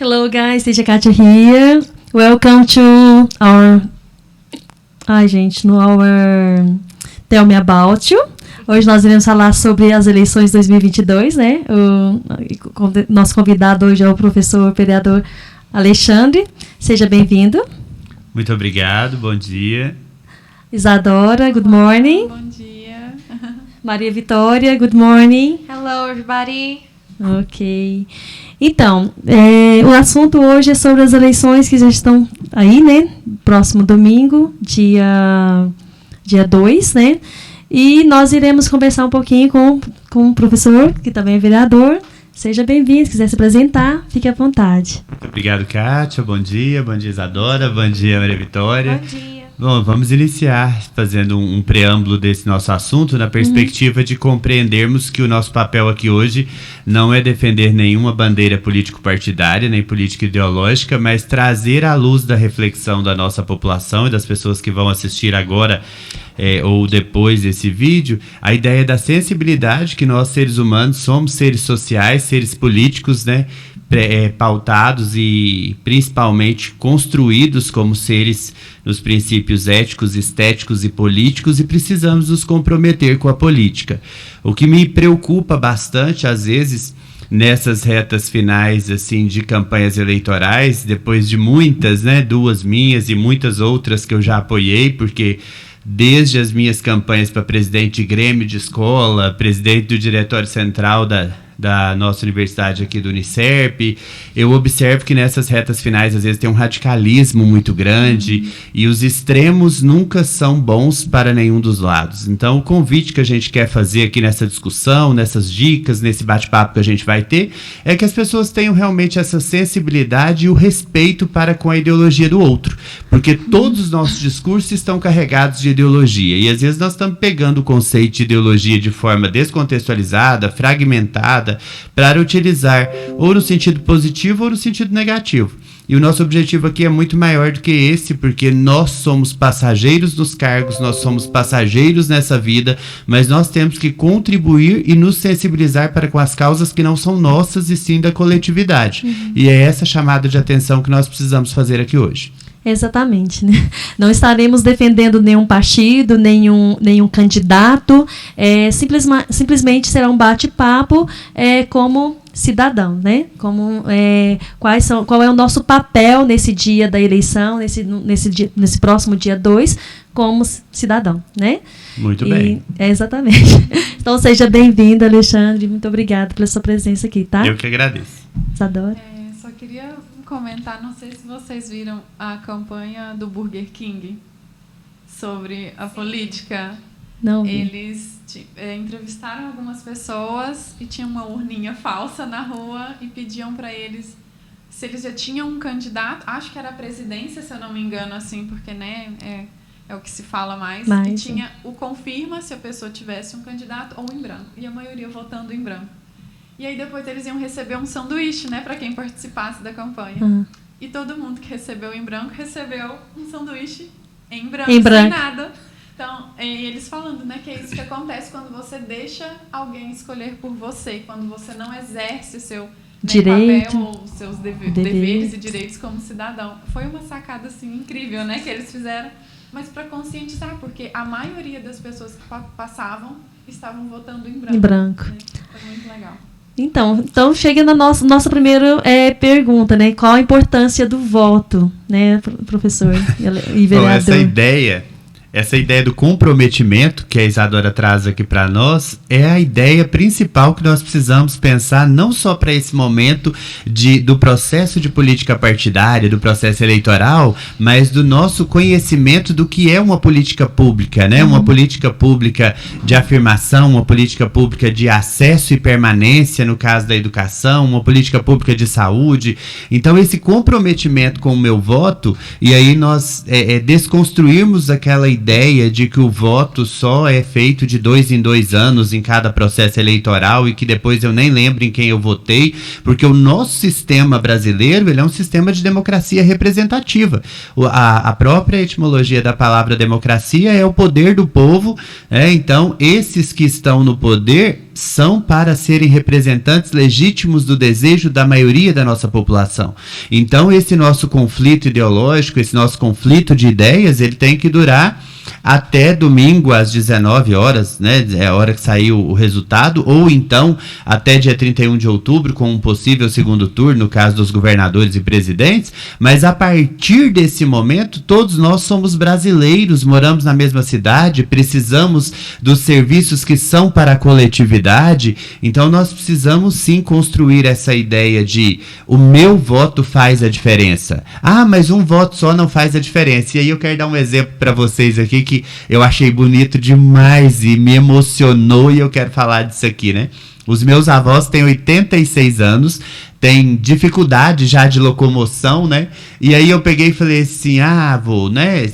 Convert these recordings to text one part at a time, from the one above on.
Hello guys, Teacher Katia here. Welcome to our Tell Me About You. Hoje nós iremos falar sobre as eleições 2022, né? Nosso convidado hoje é o professor vereador Alexandre. Seja bem-vindo. Muito obrigado, bom dia. Isadora, good morning. Bom dia. Maria Vitória, good morning. Hello, everybody. Ok. Então, o assunto hoje é sobre as eleições que já estão aí, né? Próximo domingo, dia 2, né? E nós iremos conversar um pouquinho com o professor, que também é vereador. Seja bem-vindo, se quiser se apresentar, fique à vontade. Muito obrigado, Kátia. Bom dia Isadora, bom dia, Maria Vitória. Bom dia. Bom, vamos iniciar fazendo um preâmbulo desse nosso assunto na perspectiva de compreendermos que o nosso papel aqui hoje não é defender nenhuma bandeira político-partidária, nem política ideológica, mas trazer à luz da reflexão da nossa população e das pessoas que vão assistir agora ou depois desse vídeo, a ideia da sensibilidade que nós, seres humanos, somos seres sociais, seres políticos, né? Pautados e principalmente construídos como seres nos princípios éticos, estéticos e políticos, e precisamos nos comprometer com a política. O que me preocupa bastante, às vezes, nessas retas finais assim de campanhas eleitorais, depois de muitas, né, 2 minhas e muitas outras que eu já apoiei, porque desde as minhas campanhas para presidente de Grêmio de escola, presidente do Diretório Central da nossa universidade aqui do Unicerp, eu observo que nessas retas finais às vezes tem um radicalismo muito grande e os extremos nunca são bons para nenhum dos lados. Então o convite que a gente quer fazer aqui nessa discussão, nessas dicas, nesse bate-papo que a gente vai ter, é que as pessoas tenham realmente essa sensibilidade e o respeito para com a ideologia do outro, porque todos os nossos discursos estão carregados de ideologia e às vezes nós estamos pegando o conceito de ideologia de forma descontextualizada, fragmentada, para utilizar ou no sentido positivo ou no sentido negativo. E o nosso objetivo aqui é muito maior do que esse, porque nós somos passageiros dos cargos, nós somos passageiros nessa vida, mas nós temos que contribuir e nos sensibilizar para com as causas que não são nossas e sim da coletividade. E é essa chamada de atenção que nós precisamos fazer aqui hoje. Exatamente, né? Não estaremos defendendo nenhum partido, nenhum candidato, simplesmente será um bate-papo como cidadão, né? Qual é o nosso papel nesse dia da eleição, nesse próximo dia 2, como cidadão, né? Muito bem. Exatamente. Então seja bem-vindo, Alexandre, muito obrigada pela sua presença aqui, tá? Eu que agradeço. Isadora. Só queria comentar, não sei se vocês viram a campanha do Burger King sobre a política. Não vi. Eles entrevistaram algumas pessoas e tinha uma urninha falsa na rua e pediam para eles se eles já tinham um candidato, acho que era a presidência, se eu não me engano, assim, porque, né, é o que se fala mais. E tinha o confirma se a pessoa tivesse um candidato ou em branco, e a maioria votando em branco. E aí depois eles iam receber um sanduíche, né, para quem participasse da campanha. E todo mundo que recebeu em branco recebeu um sanduíche em branco, sem nada. Então, eles falando, né, que é isso que acontece quando você deixa alguém escolher por você, quando você não exerce o seu direito, papel ou seus deveres e direitos como cidadão. Foi uma sacada assim incrível, né, que eles fizeram, mas para conscientizar, porque a maioria das pessoas que passavam estavam votando em branco. Em branco. Né? Foi muito legal. Então chega na nossa primeira pergunta, né? Qual a importância do voto, né, professor e vereador? Bom, essa ideia do comprometimento que a Isadora traz aqui para nós é a ideia principal que nós precisamos pensar não só para esse momento do processo de política partidária, do processo eleitoral, mas do nosso conhecimento do que é uma política pública, né? Uma política pública de afirmação, uma política pública de acesso e permanência, no caso da educação, uma política pública de saúde. Então, esse comprometimento com o meu voto, e aí nós desconstruirmos aquela ideia de que o voto só é feito de 2 em 2 anos em cada processo eleitoral e que depois eu nem lembro em quem eu votei, porque o nosso sistema brasileiro, ele é um sistema de democracia representativa. A própria etimologia da palavra democracia é o poder do povo, então esses que estão no poder são para serem representantes legítimos do desejo da maioria da nossa população. Então, esse nosso conflito ideológico, esse nosso conflito de ideias, ele tem que durar até domingo às 19 horas, né, é a hora que saiu o resultado, ou então até dia 31 de outubro, com um possível segundo turno, no caso dos governadores e presidentes, mas a partir desse momento, todos nós somos brasileiros, moramos na mesma cidade, precisamos dos serviços que são para a coletividade, então nós precisamos sim construir essa ideia de o meu voto faz a diferença. Ah, mas um voto só não faz a diferença. E aí eu quero dar um exemplo para vocês aqui que eu achei bonito demais e me emocionou e eu quero falar disso aqui, né? Os meus avós têm 86 anos, têm dificuldade já de locomoção, né? E aí eu peguei e falei assim, avô, né?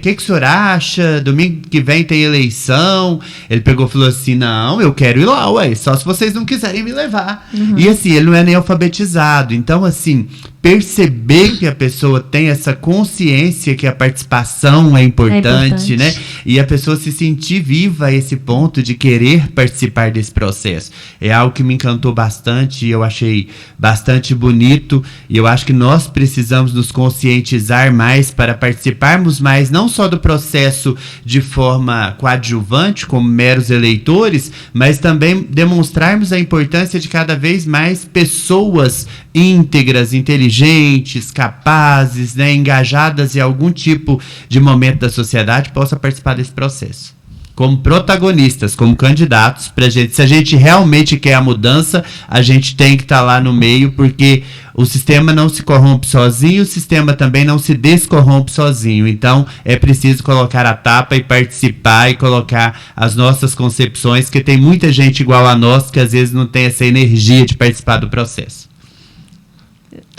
Que o senhor acha? Domingo que vem tem eleição. Ele pegou e falou assim, não, eu quero ir lá, ué, só se vocês não quiserem me levar. Uhum. E assim, ele não é nem alfabetizado. Então, assim, perceber que a pessoa tem essa consciência que a participação é importante, né? E a pessoa se sentir viva a esse ponto de querer participar desse processo. É algo que me encantou bastante e eu achei bastante bonito. E eu acho que nós precisamos nos conscientizar mais para participarmos mais, não só do processo de forma coadjuvante, como meros eleitores, mas também demonstrarmos a importância de cada vez mais pessoas íntegras, inteligentes, capazes, né, engajadas em algum tipo de momento da sociedade, possa participar desse processo. Como protagonistas, como candidatos, pra gente, se a gente realmente quer a mudança, a gente tem que estar lá no meio, porque o sistema não se corrompe sozinho, o sistema também não se descorrompe sozinho. Então, é preciso colocar a tapa e participar e colocar as nossas concepções, porque tem muita gente igual a nós que às vezes não tem essa energia de participar do processo.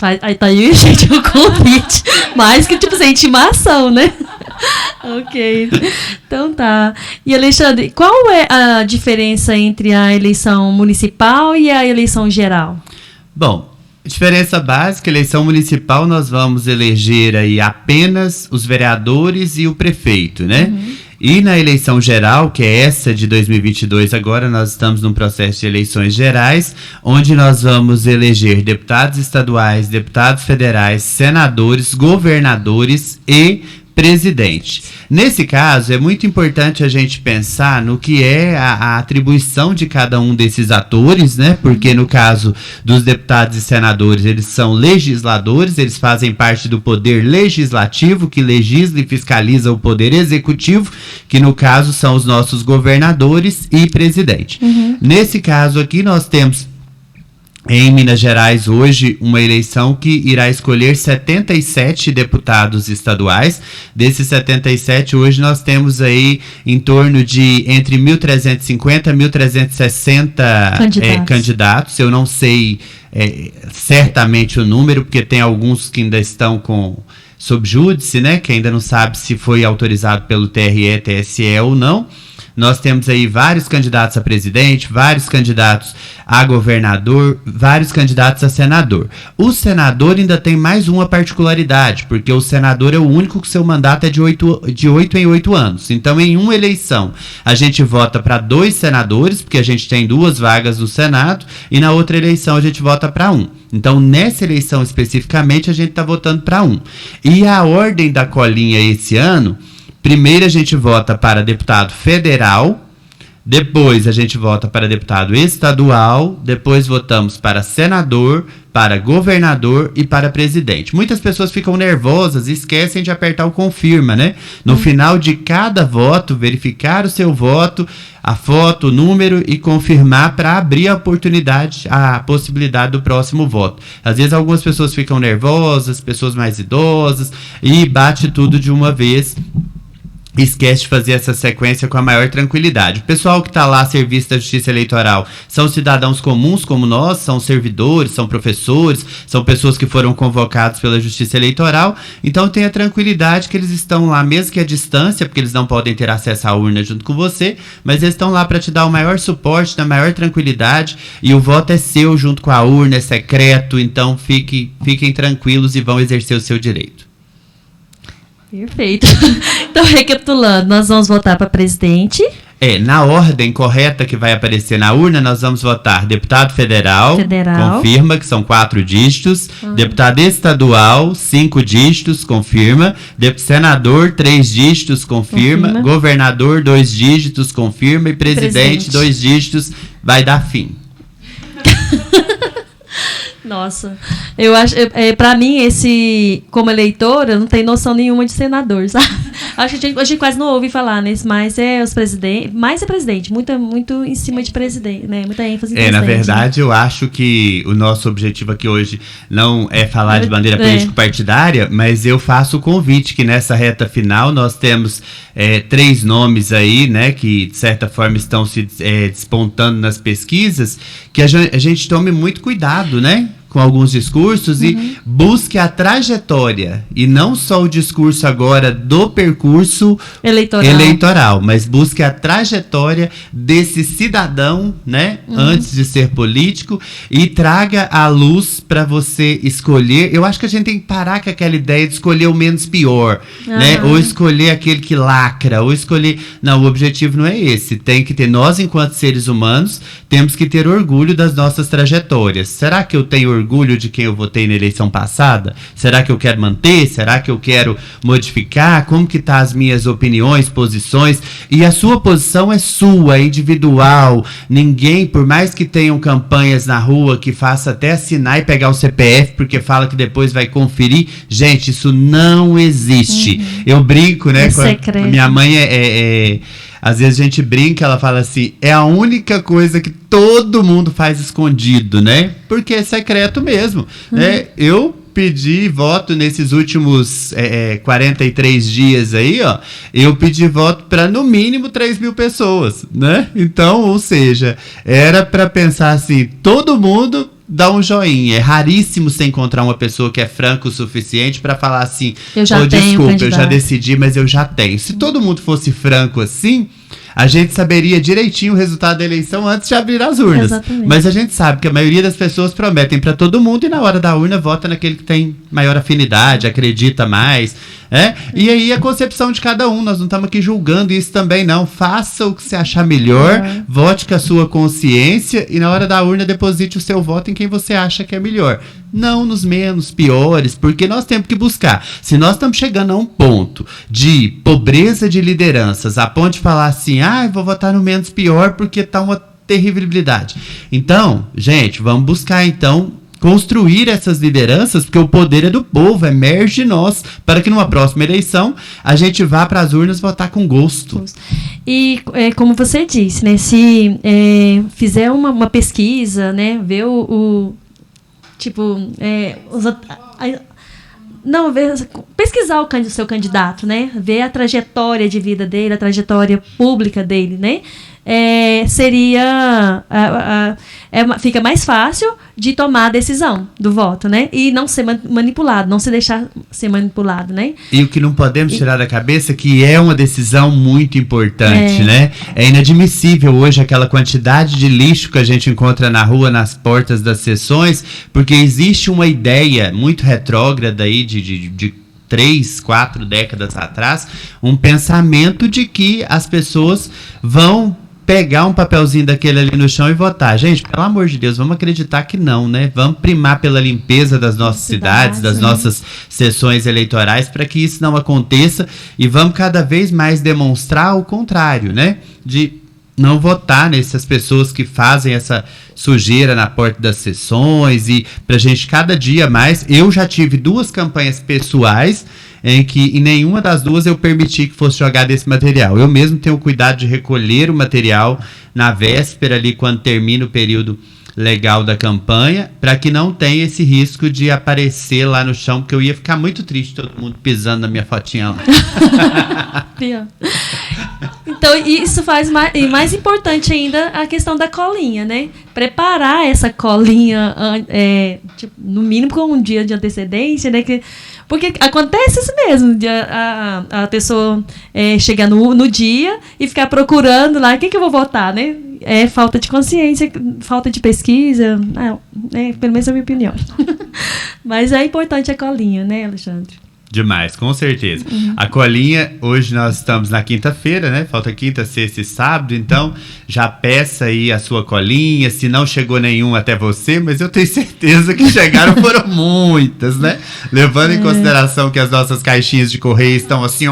Aí tá aí, gente, o convite. Mais que, tipo, intimação, né? Ok. Então tá. E, Alexandre, qual é a diferença entre a eleição municipal e a eleição geral? Bom, diferença básica, eleição municipal, nós vamos eleger aí apenas os vereadores e o prefeito, né? Uhum. E na eleição geral, que é essa de 2022, agora nós estamos num processo de eleições gerais, onde nós vamos eleger deputados estaduais, deputados federais, senadores, governadores e presidente. Nesse caso, é muito importante a gente pensar no que é a atribuição de cada um desses atores, né? Porque no caso dos deputados e senadores, eles são legisladores, eles fazem parte do poder legislativo, que legisla e fiscaliza o poder executivo, que no caso são os nossos governadores e presidente. Uhum. Nesse caso aqui, nós temos em Minas Gerais, hoje, uma eleição que irá escolher 77 deputados estaduais. Desses 77, hoje nós temos aí em torno de entre 1.350 e 1.360 candidatos. Eu não sei certamente o número, porque tem alguns que ainda estão sob júdice, né? Que ainda não sabe se foi autorizado pelo TRE, TSE ou não. Nós temos aí vários candidatos a presidente, vários candidatos a governador, vários candidatos a senador. O senador ainda tem mais uma particularidade, porque o senador é o único que seu mandato é de 8 em 8 anos. Então, em uma eleição, a gente vota para 2 senadores, porque a gente tem 2 vagas no Senado, e na outra eleição a gente vota para 1. Então, nessa eleição especificamente, a gente está votando para 1. E a ordem da colinha esse ano... Primeiro a gente vota para deputado federal, depois a gente vota para deputado estadual, depois votamos para senador, para governador e para presidente. Muitas pessoas ficam nervosas e esquecem de apertar o confirma, né? No final de cada voto, verificar o seu voto, a foto, o número e confirmar para abrir a oportunidade, a possibilidade do próximo voto. Às vezes algumas pessoas ficam nervosas, pessoas mais idosas, e bate tudo de uma vez. Esquece de fazer essa sequência com a maior tranquilidade. O pessoal que está lá a serviço da Justiça Eleitoral são cidadãos comuns como nós, são servidores, são professores, são pessoas que foram convocados pela Justiça Eleitoral. Então tenha tranquilidade que eles estão lá, mesmo que à distância, porque eles não podem ter acesso à urna junto com você, mas eles estão lá para te dar o maior suporte, da maior tranquilidade, e o voto é seu junto com a urna, é secreto, então fiquem tranquilos e vão exercer o seu direito. Perfeito. Então, recapitulando, nós vamos votar para presidente. Na ordem correta que vai aparecer na urna, nós vamos votar deputado federal, confirma, que são 4 dígitos, deputado estadual, 5 dígitos, confirma, senador, 3 dígitos, confirma, governador, 2 dígitos, confirma, e presidente, 2 dígitos, vai dar fim. Nossa, eu acho, para mim, como eleitora, não tem noção nenhuma de senador, sabe? Acho que a gente quase não ouve falar, né? Mas os presidentes, presidente, muito em cima de presidente, né? Muita ênfase em presidente. Na verdade, eu acho que o nosso objetivo aqui hoje não é falar de bandeira político-partidária, mas eu faço o convite que nessa reta final nós temos 3 nomes aí, né? Que de certa forma estão se despontando nas pesquisas, que a gente tome muito cuidado, né? Com alguns discursos e busque a trajetória e não só o discurso agora do percurso eleitoral, mas busque a trajetória desse cidadão, né, antes de ser político, e traga a luz para você escolher. Eu acho que a gente tem que parar com aquela ideia de escolher o menos pior, né, ou escolher aquele que lacra, ou escolher... Não, o objetivo não é esse. Tem que ter, nós enquanto seres humanos, temos que ter orgulho das nossas trajetórias. Será que eu tenho orgulho de quem eu votei na eleição passada? Será que eu quero manter? Será que eu quero modificar? Como que tá as minhas opiniões, posições? E a sua posição é sua, é individual. Ninguém, por mais que tenham campanhas na rua que faça até assinar e pegar o CPF porque fala que depois vai conferir, gente, isso não existe. Eu brinco, né? Minha mãe às vezes a gente brinca, ela fala assim, é a única coisa que todo mundo faz escondido, né? Porque é secreto mesmo, né? Eu pedi voto nesses últimos 43 dias aí, ó. Eu pedi voto para no mínimo 3.000 pessoas, né? Então, ou seja, era para pensar assim, todo mundo dá um joinha. É raríssimo você encontrar uma pessoa que é franca o suficiente para falar assim, desculpa, eu já decidi, mas eu já tenho. Se todo mundo fosse franco assim, a gente saberia direitinho o resultado da eleição antes de abrir as urnas. Exatamente. Mas a gente sabe que a maioria das pessoas prometem para todo mundo e na hora da urna vota naquele que tem maior afinidade, acredita mais. E aí a concepção de cada um, nós não estamos aqui julgando isso também não. Faça o que você achar melhor, vote com a sua consciência e na hora da urna deposite o seu voto em quem você acha que é melhor. Não nos menos piores, porque nós temos que buscar. Se nós estamos chegando a um ponto de pobreza de lideranças, a ponto de falar assim, eu vou votar no menos pior porque está uma terribilidade. Então, gente, vamos buscar então construir essas lideranças, porque o poder é do povo, emerge de nós, para que numa próxima eleição a gente vá para as urnas votar com gosto. E como você disse, né, se fizer uma pesquisa, né, ver pesquisar o seu candidato, né, ver a trajetória de vida dele, a trajetória pública dele, né, fica mais fácil de tomar a decisão do voto, né? E não ser manipulado, não se deixar ser manipulado, né? E o que não podemos tirar da cabeça é que é uma decisão muito importante, né? É inadmissível hoje aquela quantidade de lixo que a gente encontra na rua, nas portas das sessões, porque existe uma ideia muito retrógrada aí de 3, 4 décadas atrás, um pensamento de que as pessoas vão pegar um papelzinho daquele ali no chão e votar. Gente, pelo amor de Deus, vamos acreditar que não, né? Vamos primar pela limpeza das nossas cidades, das nossas sessões eleitorais, para que isso não aconteça, e vamos cada vez mais demonstrar o contrário, né? De não votar nessas pessoas que fazem essa sujeira na porta das sessões, e pra gente cada dia mais. Eu já tive 2 campanhas pessoais em que em nenhuma das 2 eu permiti que fosse jogado esse material. Eu mesmo tenho cuidado de recolher o material na véspera ali, quando termina o período legal da campanha, para que não tenha esse risco de aparecer lá no chão, porque eu ia ficar muito triste todo mundo pisando na minha fotinha lá. Então, isso faz mais importante ainda a questão da colinha, né? Preparar essa colinha, no mínimo com um dia de antecedência, né? Porque acontece isso mesmo, a pessoa chegar no dia e ficar procurando lá, quem que eu vou votar, né? É falta de consciência, falta de pesquisa, pelo menos é a minha opinião. Mas é importante a colinha, né, Alexandre? Demais, com certeza. A colinha, hoje nós estamos na quinta-feira, né? Falta quinta, sexta e sábado, então já peça aí a sua colinha, se não chegou nenhum até você, mas eu tenho certeza que chegaram, foram muitas, né? Levando em consideração que as nossas caixinhas de correio estão assim,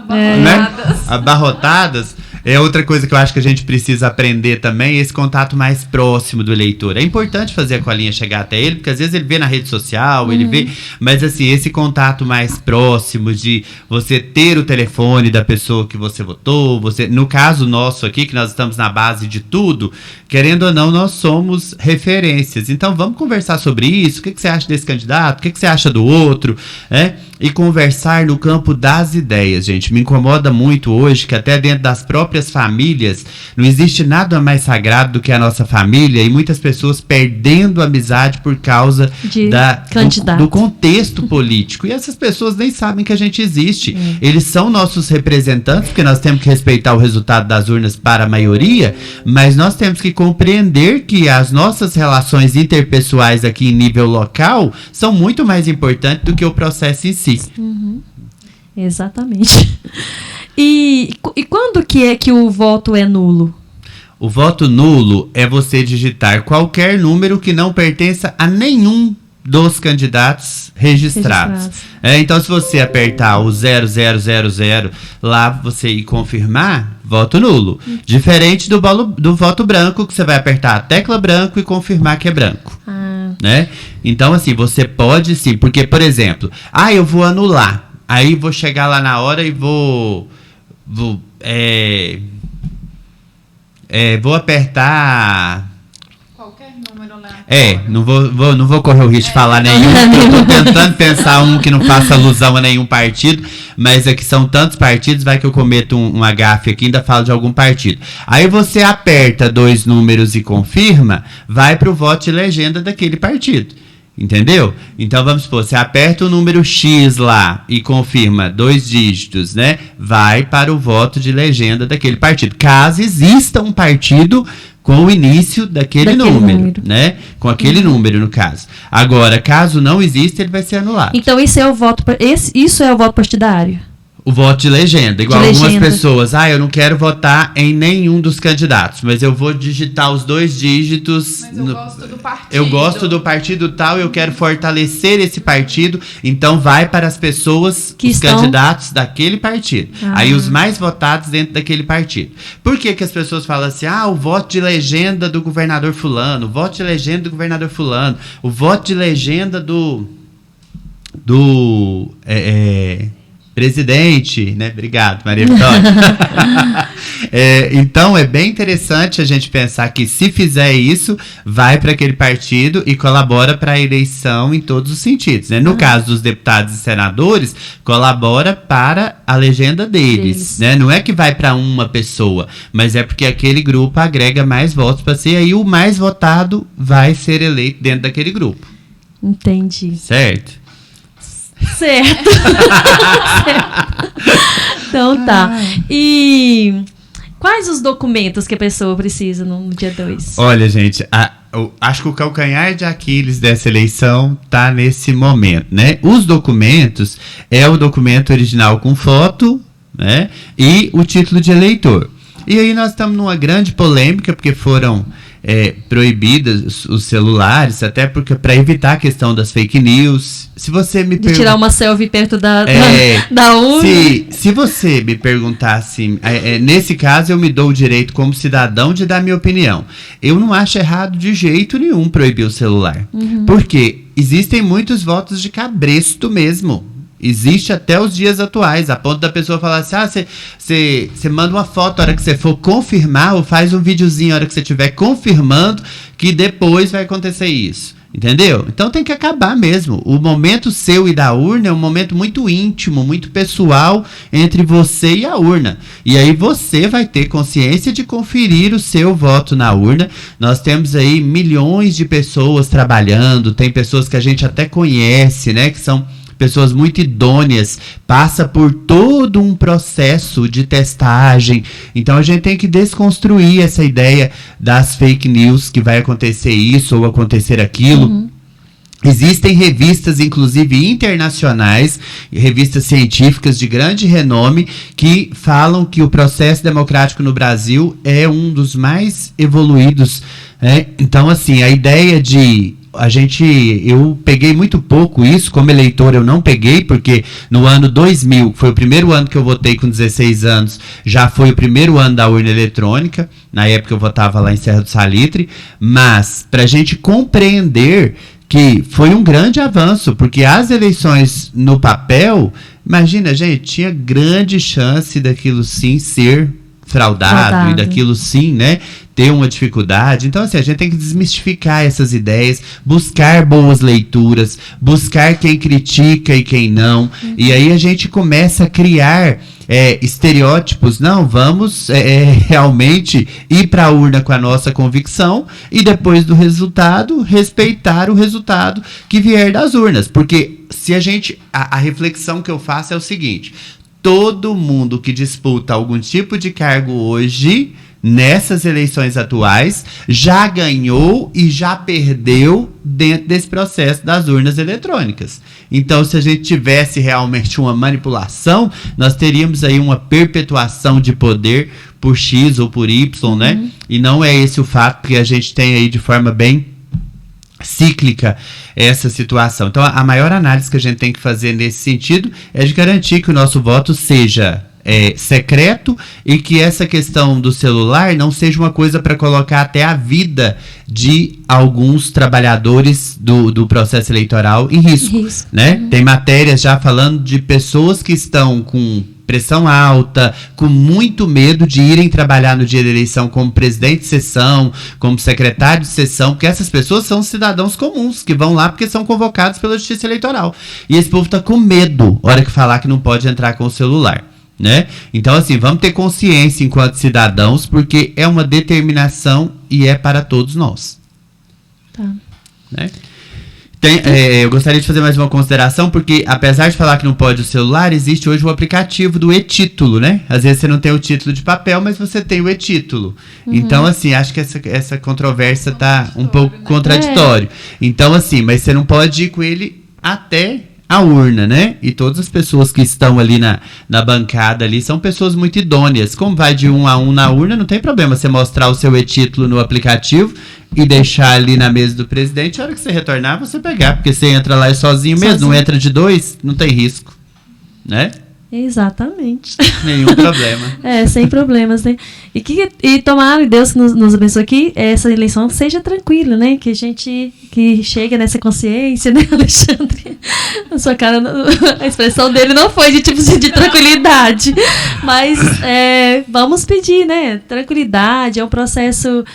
né? Abarrotadas. É outra coisa que eu acho que a gente precisa aprender também, esse contato mais próximo do eleitor. É importante fazer a colinha chegar até ele, porque às vezes ele vê na rede social, ele vê, mas assim, esse contato mais próximo de você ter o telefone da pessoa que você votou, você, no caso nosso aqui, que nós estamos na base de tudo, querendo ou não, nós somos referências. Então vamos conversar sobre isso, o que você acha desse candidato, o que você acha do outro, né? E conversar no campo das ideias, gente. Me incomoda muito hoje que até dentro das próprias famílias não existe nada mais sagrado do que a nossa família e muitas pessoas perdendo amizade por causa do contexto político. E essas pessoas nem sabem que a gente existe. Eles são nossos representantes, porque nós temos que respeitar o resultado das urnas para a maioria, mas nós temos que compreender que as nossas relações interpessoais aqui em nível local são muito mais importantes do que o processo em si. Exatamente. E quando que é que o voto é nulo? O voto nulo é você digitar qualquer número que não pertença a nenhum dos candidatos registrados. Então, se você apertar o 0000 lá, você ir confirmar, voto nulo. Diferente do voto branco, que você vai apertar a tecla branco e confirmar que é branco. Né? Então, assim, você pode sim, porque, por exemplo, eu vou anular. Aí vou chegar lá na hora e vou apertar qualquer número lá. Não vou correr o risco de falar nenhum, porque eu tô tentando pensar um que não faça alusão a nenhum partido, mas aqui são tantos partidos, vai que eu cometo um gafe aqui, ainda falo de algum partido. Aí você aperta 2 números e confirma, vai pro voto de legenda daquele partido. Entendeu? Então vamos supor, você aperta o número X lá e confirma 2 dígitos, né? Vai para o voto de legenda daquele partido. Caso exista um partido com o início daquele número, né? Com aquele número, no caso. Agora, caso não exista, ele vai ser anulado. Então isso é o voto partidário? O voto de legenda, igual algumas pessoas, eu não quero votar em nenhum dos candidatos, mas eu vou digitar os 2 dígitos. Mas eu gosto do partido. Eu gosto do partido tal, eu quero fortalecer esse partido, então vai para as pessoas, os candidatos daquele partido. Aí os mais votados dentro daquele partido. Por que as pessoas falam assim, o voto de legenda do governador fulano, o voto de legenda do governador fulano, o voto de legenda do presidente, né? Obrigado, Maria Vitória. Então, é bem interessante a gente pensar que se fizer isso, vai para aquele partido e colabora para a eleição em todos os sentidos, né? No caso dos deputados e senadores, colabora para a legenda deles, né? Não é que vai para uma pessoa, mas é porque aquele grupo agrega mais votos para ser, aí o mais votado vai ser eleito dentro daquele grupo. Entendi. Certo? Certo. Então tá. E quais os documentos que a pessoa precisa no dia 2? Olha, gente, eu acho que o calcanhar de Aquiles dessa eleição tá nesse momento, né? Os documentos é o documento original com foto, né? E o título de eleitor. E aí nós estamos numa grande polêmica, porque foram proibidas os celulares, até porque para evitar a questão das fake news. Se você me tirar uma selfie perto da urna. Se você me perguntar assim, nesse caso eu me dou o direito como cidadão de dar minha opinião. Eu não acho errado de jeito nenhum proibir o celular. Porque existem muitos votos de cabresto mesmo. Existe até os dias atuais, a ponto da pessoa falar assim, você manda uma foto a hora que você for confirmar, ou faz um videozinho a hora que você estiver confirmando que depois vai acontecer isso. Entendeu? Então tem que acabar mesmo. O momento seu e da urna é um momento muito íntimo, muito pessoal entre você e a urna. E aí você vai ter consciência de conferir o seu voto na urna. Nós temos aí milhões de pessoas trabalhando, tem pessoas que a gente até conhece, né, que são pessoas muito idôneas, passa por todo um processo de testagem. Então a gente tem que desconstruir essa ideia das fake news, que vai acontecer isso ou acontecer aquilo. Existem revistas, inclusive internacionais, revistas científicas de grande renome, que falam que o processo democrático no Brasil é um dos mais evoluídos, né? Então, assim, a ideia de... eu peguei muito pouco isso, como eleitor eu não peguei, porque no ano 2000, foi o primeiro ano que eu votei com 16 anos, já foi o primeiro ano da urna eletrônica, na época eu votava lá em Serra do Salitre, mas para a gente compreender que foi um grande avanço, porque as eleições no papel, imagina, gente, tinha grande chance daquilo sim ser fraudado. E daquilo sim, né, ter uma dificuldade. Então, assim, a gente tem que desmistificar essas ideias, buscar boas leituras, buscar quem critica e quem não, e aí a gente começa a criar estereótipos. Não, vamos realmente ir para a urna com a nossa convicção e depois do resultado, respeitar o resultado que vier das urnas, porque se a reflexão que eu faço é o seguinte: todo mundo que disputa algum tipo de cargo hoje, nessas eleições atuais, já ganhou e já perdeu dentro desse processo das urnas eletrônicas. Então, se a gente tivesse realmente uma manipulação, nós teríamos aí uma perpetuação de poder por X ou por Y, né? E não é esse o fato, porque a gente tem aí de forma bem cíclica essa situação. Então, a maior análise que a gente tem que fazer nesse sentido é de garantir que o nosso voto seja secreto e que essa questão do celular não seja uma coisa para colocar até a vida de alguns trabalhadores do processo eleitoral em risco. Né? Tem matérias já falando de pessoas que estão com pressão alta, com muito medo de irem trabalhar no dia da eleição como presidente de sessão, como secretário de sessão, porque essas pessoas são cidadãos comuns, que vão lá porque são convocados pela Justiça Eleitoral. E esse povo está com medo, hora que falar que não pode entrar com o celular. Né? Então, assim, vamos ter consciência enquanto cidadãos, porque é uma determinação e é para todos nós. Tá. Né? Eu gostaria de fazer mais uma consideração, porque apesar de falar que não pode o celular, existe hoje o aplicativo do e-título, né? Às vezes você não tem o título de papel, mas você tem o e-título. Então, assim, acho que essa controvérsia está um pouco contraditório. Então, assim, mas você não pode ir com ele até a urna, né? E todas as pessoas que estão ali na bancada ali são pessoas muito idôneas. Como vai de 1 a 1 na urna, não tem problema você mostrar o seu e-título no aplicativo e deixar ali na mesa do presidente. A hora que você retornar, você pegar, porque você entra lá sozinho mesmo, não entra de 2, não tem risco, né? Exatamente. Nenhum problema. Sem problemas, né? E tomara, Deus que nos abençoe aqui, essa eleição seja tranquila, né? Que a gente chegue nessa consciência, né, Alexandre? A sua cara, a expressão dele não foi de tipo de tranquilidade. Mas vamos pedir, né? Tranquilidade, é um processo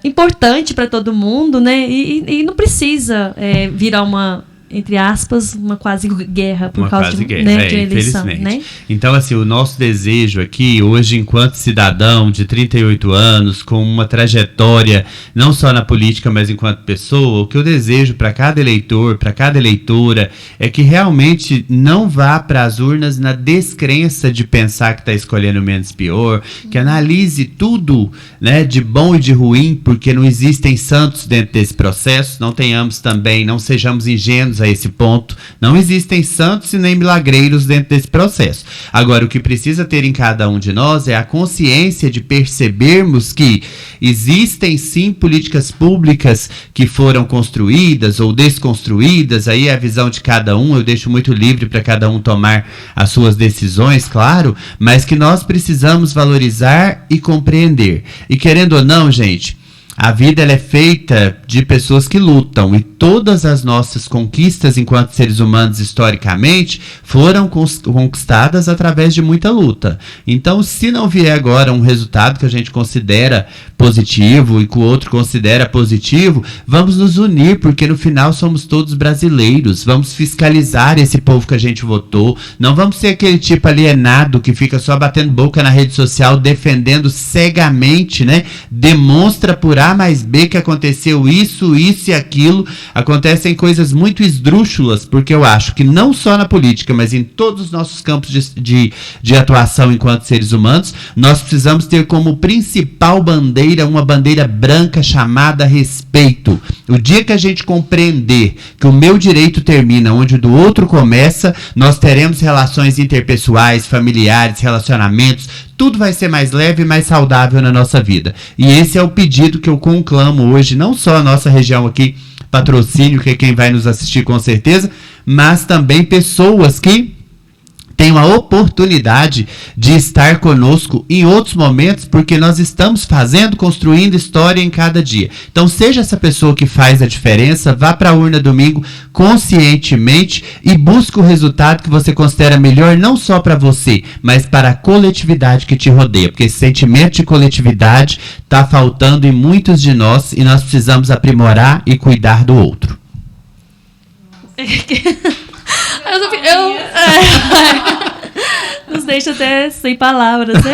importante para todo mundo, né? E não precisa virar uma, entre aspas, uma quase guerra por causa de eleição, né? Então, assim, o nosso desejo aqui, hoje, enquanto cidadão de 38 anos, com uma trajetória, não só na política, mas enquanto pessoa, o que eu desejo para cada eleitor, para cada eleitora, é que realmente não vá para as urnas na descrença de pensar que está escolhendo o menos pior, que analise tudo, né, de bom e de ruim, porque não existem santos dentro desse processo, não sejamos ingênuos a esse ponto, não existem santos e nem milagreiros dentro desse processo. Agora, o que precisa ter em cada um de nós é a consciência de percebermos que existem sim políticas públicas que foram construídas ou desconstruídas, aí é a visão de cada um, eu deixo muito livre para cada um tomar as suas decisões, claro, mas que nós precisamos valorizar e compreender. E querendo ou não, gente, a vida ela é feita de pessoas que lutam, e todas as nossas conquistas enquanto seres humanos historicamente foram conquistadas através de muita luta. Então, se não vier agora um resultado que a gente considera positivo e que o outro considera positivo, vamos nos unir, porque no final somos todos brasileiros, vamos fiscalizar esse povo que a gente votou, não vamos ser aquele tipo alienado que fica só batendo boca na rede social, defendendo cegamente, né? Demonstra por A mais B que aconteceu isso e aquilo. Acontecem coisas muito esdrúxulas, porque eu acho que não só na política, mas em todos os nossos campos de atuação enquanto seres humanos, nós precisamos ter como principal bandeira uma bandeira branca chamada respeito. O dia que a gente compreender que o meu direito termina onde o do outro começa, nós teremos relações interpessoais, familiares, relacionamentos, tudo vai ser mais leve e mais saudável na nossa vida. E esse é o pedido que eu conclamo hoje, não só a nossa região aqui, Patrocínio, que é quem vai nos assistir com certeza, mas também pessoas que tenham a oportunidade de estar conosco em outros momentos, porque nós estamos construindo história em cada dia. Então, seja essa pessoa que faz a diferença, vá para a urna domingo conscientemente e busque o resultado que você considera melhor, não só para você, mas para a coletividade que te rodeia, porque esse sentimento de coletividade está faltando em muitos de nós e nós precisamos aprimorar e cuidar do outro. Nos deixa até sem palavras, né?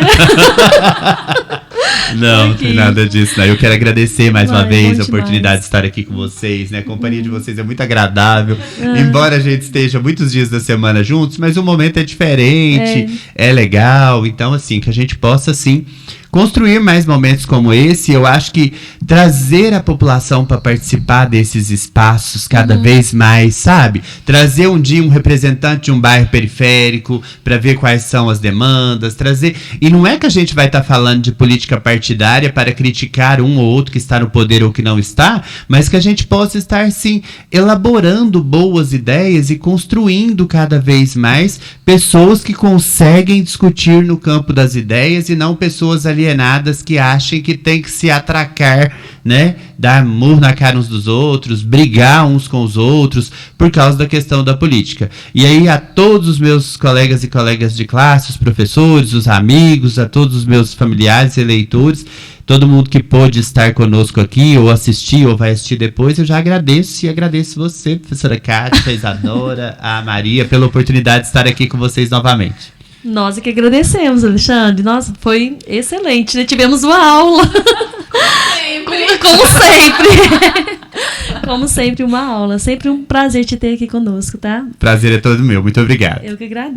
Não, Aqui. tem nada disso. Não. Eu quero agradecer mais uma vez bom a oportunidade demais. de estar aqui com vocês, né? A companhia de vocês é muito agradável. Embora a gente esteja muitos dias da semana juntos, mas o momento é diferente, é legal. Então, assim, que a gente possa, assim, construir mais momentos como esse. Eu acho que trazer a população para participar desses espaços cada vez mais, sabe? Trazer um dia um representante de um bairro periférico para ver quais são as demandas, trazer... E não é que a gente vai estar falando de política partidária para criticar um ou outro que está no poder ou que não está, mas que a gente possa estar, sim, elaborando boas ideias e construindo cada vez mais pessoas que conseguem discutir no campo das ideias e não pessoas alienadas que achem que tem que se atracar, né? Dar murro na cara uns dos outros, brigar uns com os outros por causa da questão da política. E aí a todos os meus colegas e colegas de classe, os professores, os amigos, a todos os meus familiares, eleitores, todo mundo que pôde estar conosco aqui, ou assistir, ou vai assistir depois, eu já agradeço e agradeço você, professora Kátia, a Isadora, a Maria, pela oportunidade de estar aqui com vocês novamente. Nós é que agradecemos, Alexandre. Nossa, foi excelente, né? Tivemos uma aula. Como sempre. Como sempre, uma aula. Sempre um prazer te ter aqui conosco, tá? Prazer é todo meu. Muito obrigado.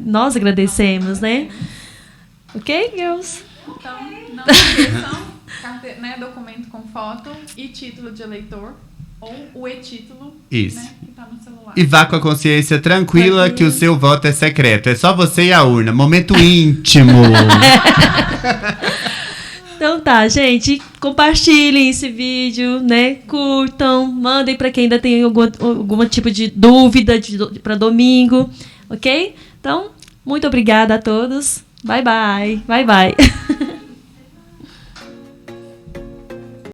Nós agradecemos, né? Ok, girls? Então, não esqueçam, né, documento com foto e título de eleitor, ou o e-título, Isso. né, que tá no celular. E vá com a consciência tranquila que o seu voto é secreto. É só você e a urna. Momento íntimo. Então tá, gente. Compartilhem esse vídeo, né? Curtam. Mandem para quem ainda tem algum tipo de dúvida para domingo. Ok? Então, muito obrigada a todos. Bye, bye. Bye, bye.